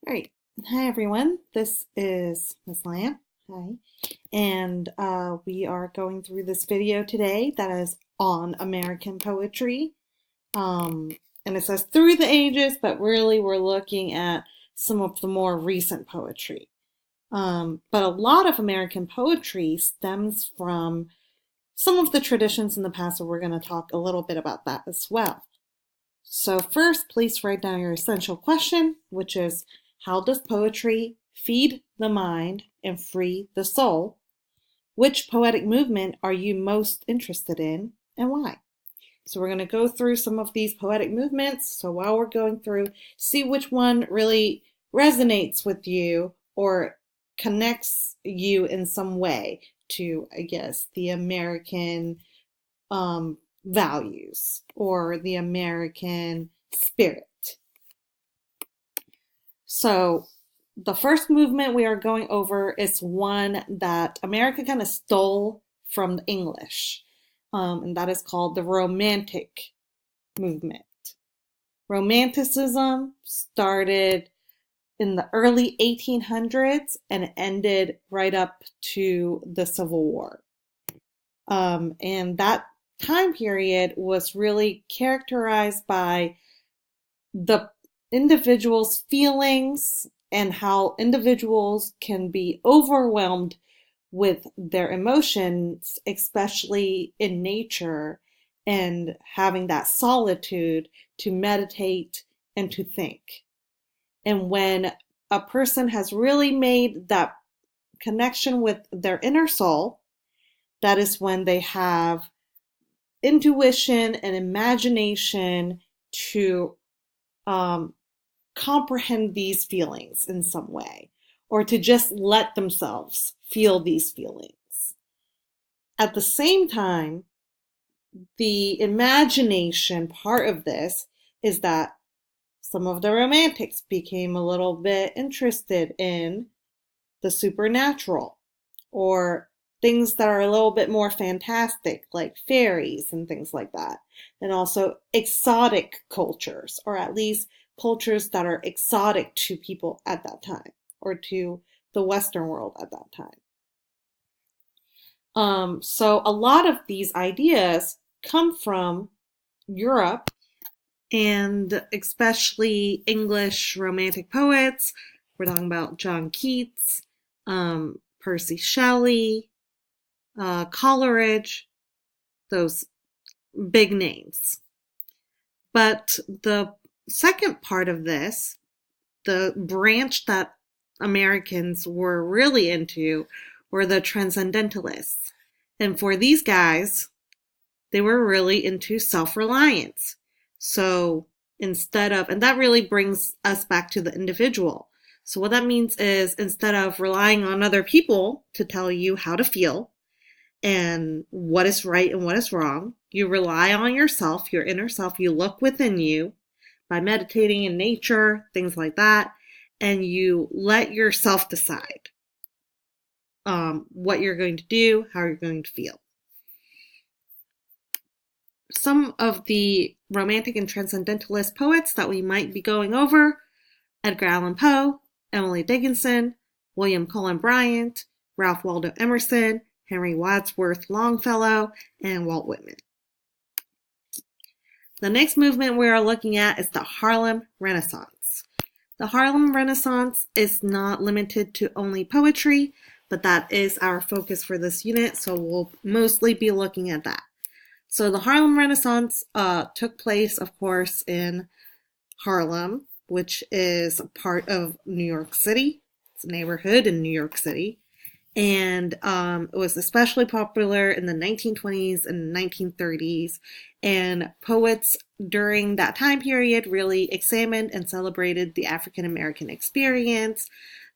All right. Hi, everyone. This is Miss Lamb. Hi. And we are going through this video today that is on American poetry. Um, and it says through the ages, but really we're looking at some of the more recent poetry. But a lot of American poetry stems from some of the traditions in the past, so we're going to talk a little bit about that as well. So first, please write down your essential question, which is, how does poetry feed the mind and free the soul? Which poetic movement are you most interested in and why? So we're going to go through some of these poetic movements. So while we're going through, see which one really resonates with you or connects you in some way to, I guess, the American values or the American spirit. So the first movement we are going over is one that America kind of stole from the English, and that is called the Romantic movement. Romanticism started in the early 1800s and ended right up to the Civil War. And that time period was really characterized by the individual's feelings and how individuals can be overwhelmed with their emotions, especially in nature, and having that solitude to meditate and to think. And when a person has really made that connection with their inner soul, that is when they have intuition and imagination to um, comprehend these feelings in some way, or to just let themselves feel these feelings. At the same time, the imagination part of this is that some of the romantics became a little bit interested in the supernatural or things that are a little bit more fantastic, like fairies and things like that. And also exotic cultures, or at least cultures that are exotic to people at that time, or to the Western world at that time. So a lot of these ideas come from Europe and especially English Romantic poets. We're talking about John Keats, Percy Shelley, Coleridge, those big names. But the second part of this, the branch that Americans were really into, were the transcendentalists. And for these guys, they were really into self-reliance. So instead of, and that really brings us back to the individual. So what that means is instead of relying on other people to tell you how to feel and what is right and what is wrong, you rely on yourself, your inner self. You look within you by meditating in nature, things like that, and you let yourself decide what you're going to do, how you're going to feel. Some of the romantic and transcendentalist poets that we might be going over: Edgar Allan Poe, Emily Dickinson, William Cullen Bryant, Ralph Waldo Emerson, Henry Wadsworth Longfellow, and Walt Whitman. The next movement we are looking at is the Harlem Renaissance. The Harlem Renaissance is not limited to only poetry, but that is our focus for this unit, so we'll mostly be looking at that. So the Harlem Renaissance took place, of course, in Harlem, which is part of New York City. It's a neighborhood in New York City. And it was especially popular in the 1920s and 1930s. And poets during that time period really examined and celebrated the African American experience.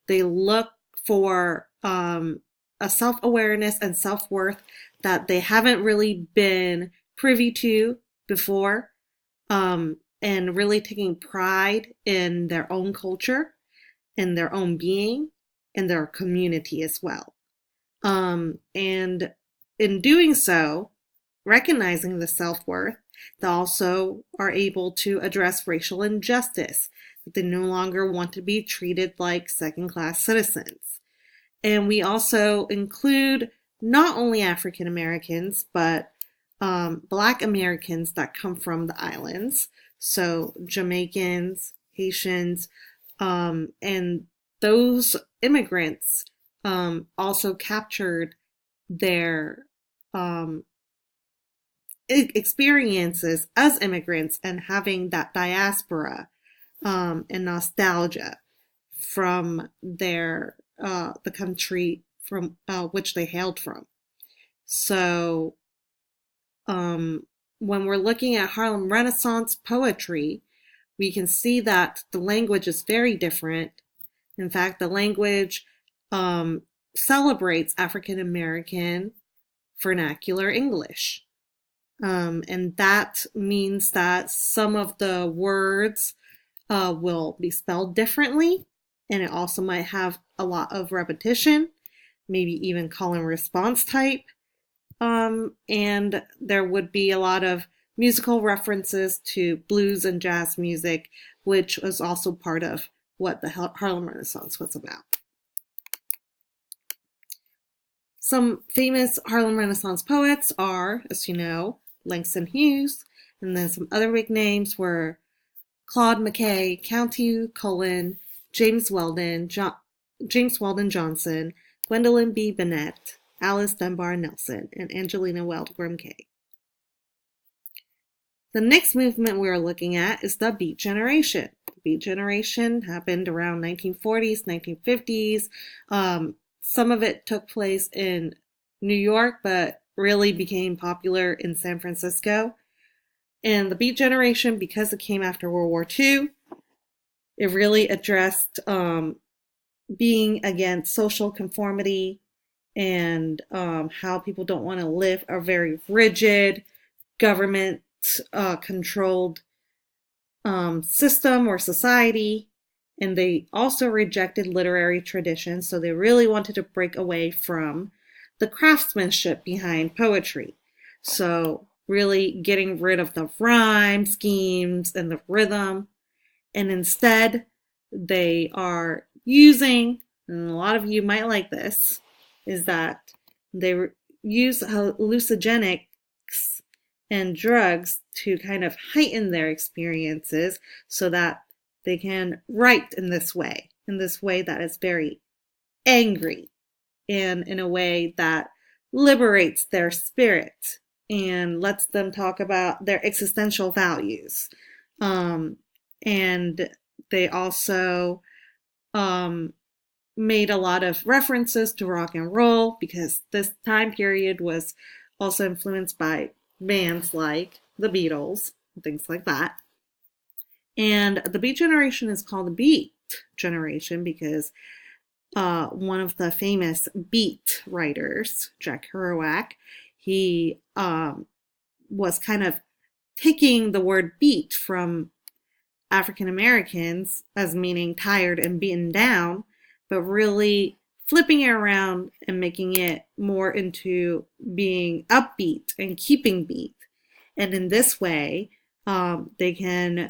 They looked for a self-awareness and self-worth that they haven't really been privy to before, and really taking pride in their own culture, in their own being, in their community as well. And in doing so, recognizing the self-worth, they also are able to address racial injustice. They no longer want to be treated like second-class citizens. And we also include not only African Americans, but Black Americans that come from the islands. So Jamaicans, Haitians, and those immigrants also captured their experiences as immigrants and having that diaspora and nostalgia from the country from which they hailed from. So when we're looking at Harlem Renaissance poetry, we can see that the language is very different. In fact, the language celebrates African American vernacular English. And that means that some of the words will be spelled differently, and it also might have a lot of repetition, maybe even call and response type. And there would be a lot of musical references to blues and jazz music, which was also part of what the Harlem Renaissance was about. Some famous Harlem Renaissance poets are, as you know, Langston Hughes, and then some other big names were Claude McKay, Countee Cullen, James Weldon Johnson, Gwendolyn B. Bennett, Alice Dunbar Nelson, and Angelina Weld Grimke. The next movement we're looking at is the Beat Generation. The Beat Generation happened around 1940s, 1950s. Some of it took place in New York, but really became popular in San Francisco. And the Beat Generation, because it came after World War II, it really addressed being against social conformity and how people don't want to live a very rigid, government-controlled system or society. And they also rejected literary traditions, so they really wanted to break away from the craftsmanship behind poetry. So really getting rid of the rhyme schemes and the rhythm. And instead, they are using, and a lot of you might like this, is that they use hallucinogenics and drugs to kind of heighten their experiences so that they can write in this way that is very angry and in a way that liberates their spirit and lets them talk about their existential values. And they also made a lot of references to rock and roll because this time period was also influenced by bands like the Beatles and things like that. And the Beat Generation is called the Beat Generation because one of the famous beat writers, Jack Kerouac, he was kind of taking the word beat from African Americans as meaning tired and beaten down, but really flipping it around and making it more into being upbeat and keeping beat. And in this way, they can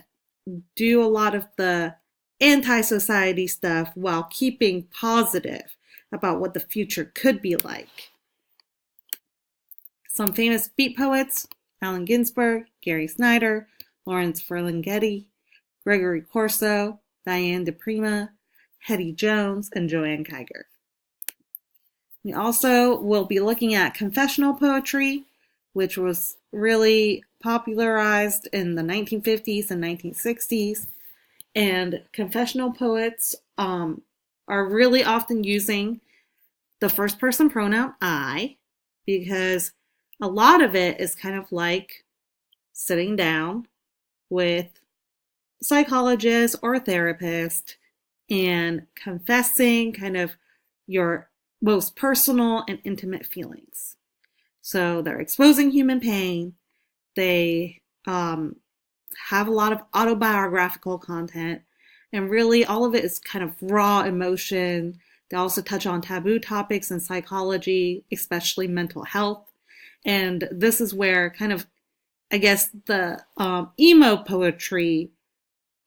do a lot of the anti-society stuff while keeping positive about what the future could be like. Some famous beat poets: Allen Ginsberg, Gary Snyder, Lawrence Ferlinghetti, Gregory Corso, Diane DePrima, Hetty Jones, and Joanne Kiger. We also will be looking at confessional poetry, which was really popularized in the 1950s and 1960s. And confessional poets are really often using the first person pronoun I, because a lot of it is kind of like sitting down with a psychologist or a therapist and confessing kind of your most personal and intimate feelings. So they're exposing human pain. They have a lot of autobiographical content, and really all of it is kind of raw emotion. They also touch on taboo topics in psychology, especially mental health. And this is where kind of, I guess, the emo poetry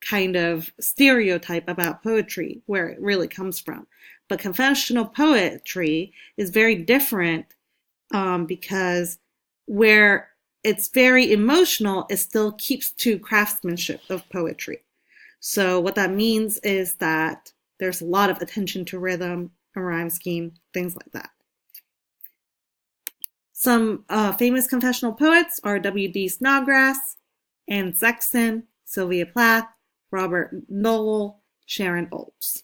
kind of stereotype about poetry, where it really comes from. But confessional poetry is very different, because where it's very emotional, it still keeps to craftsmanship of poetry. So what that means is that there's a lot of attention to rhythm, a rhyme scheme, things like that. Some famous confessional poets are W.D. Snodgrass, Anne Sexton, Sylvia Plath, Robert Lowell, Sharon Olds.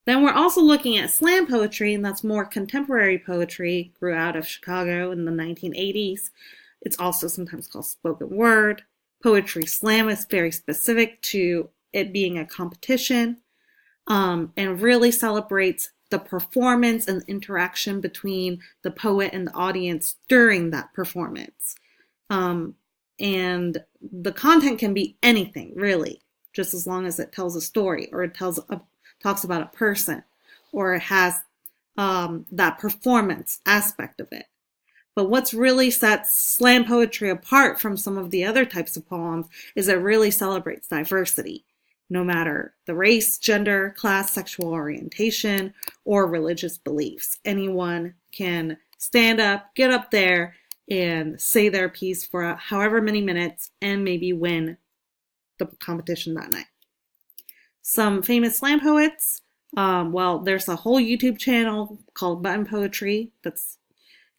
Then we're also looking at slam poetry, and that's more contemporary poetry, grew out of Chicago in the 1980s. It's also sometimes called spoken word. Poetry slam is very specific to it being a competition, and really celebrates the performance and interaction between the poet and the audience during that performance. And the content can be anything, really, just as long as it tells a story, or it talks about a person, or it has that performance aspect of it. But what's really sets slam poetry apart from some of the other types of poems is it really celebrates diversity, no matter the race, gender, class, sexual orientation, or religious beliefs. Anyone can stand up, get up there, and say their piece for however many minutes and maybe win the competition that night. Some famous slam poets, well, there's a whole YouTube channel called Button Poetry that's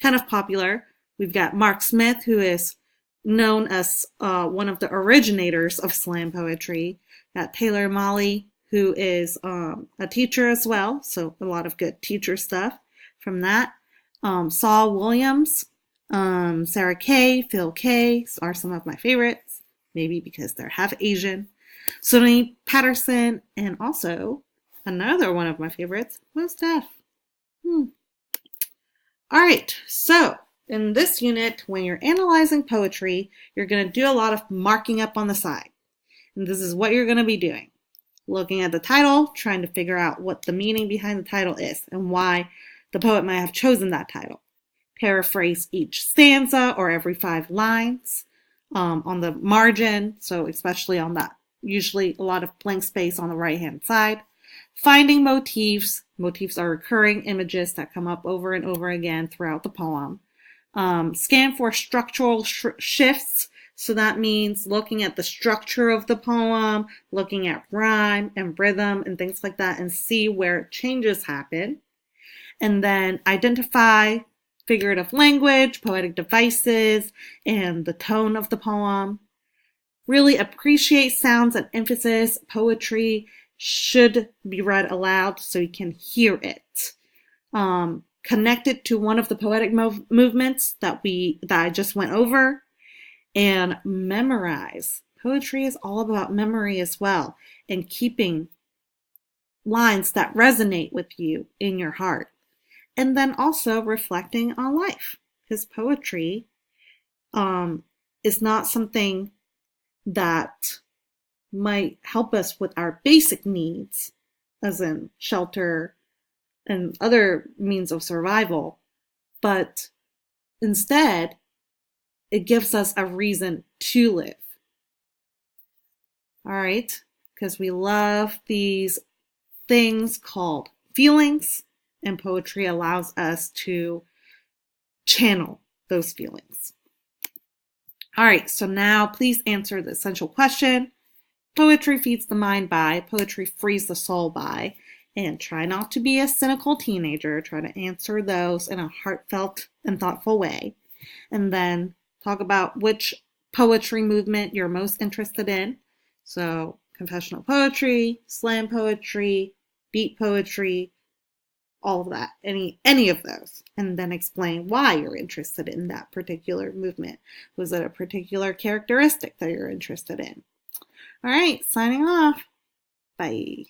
kind of popular. We've got Mark Smith, who is known as one of the originators of slam poetry. Got Taylor Mali, who is a teacher as well, so a lot of good teacher stuff from that. Saul Williams, Sarah Kay, Phil Kay are some of my favorites, maybe because they're half Asian. Sonny Patterson, and also another one of my favorites, Mos Def. All right, so in this unit, when you're analyzing poetry, you're going to do a lot of marking up on the side. And this is what you're going to be doing. Looking at the title, trying to figure out what the meaning behind the title is and why the poet might have chosen that title. Paraphrase each stanza or every 5 lines on the margin, so especially on that, usually a lot of blank space on the right-hand side. Finding motifs. Motifs are recurring images that come up over and over again throughout the poem. Scan for structural shifts. So that means looking at the structure of the poem, looking at rhyme and rhythm and things like that, and see where changes happen. And then identify figurative language, poetic devices, and the tone of the poem. Really appreciate sounds and emphasis. Poetry should be read aloud so you can hear it. Connect it to one of the poetic movements that I just went over, and memorize. Poetry is all about memory as well, and keeping lines that resonate with you in your heart. And then also reflecting on life, because poetry is not something that might help us with our basic needs, as in shelter and other means of survival, but instead, it gives us a reason to live. All right, because we love these things called feelings, and poetry allows us to channel those feelings. All right, so now please answer the essential question. Poetry feeds the mind by, poetry frees the soul by, and try not to be a cynical teenager. Try to answer those in a heartfelt and thoughtful way. And then talk about which poetry movement you're most interested in. So confessional poetry, slam poetry, beat poetry, all of that, any of those. And then explain why you're interested in that particular movement. Was it a particular characteristic that you're interested in? All right, signing off. Bye.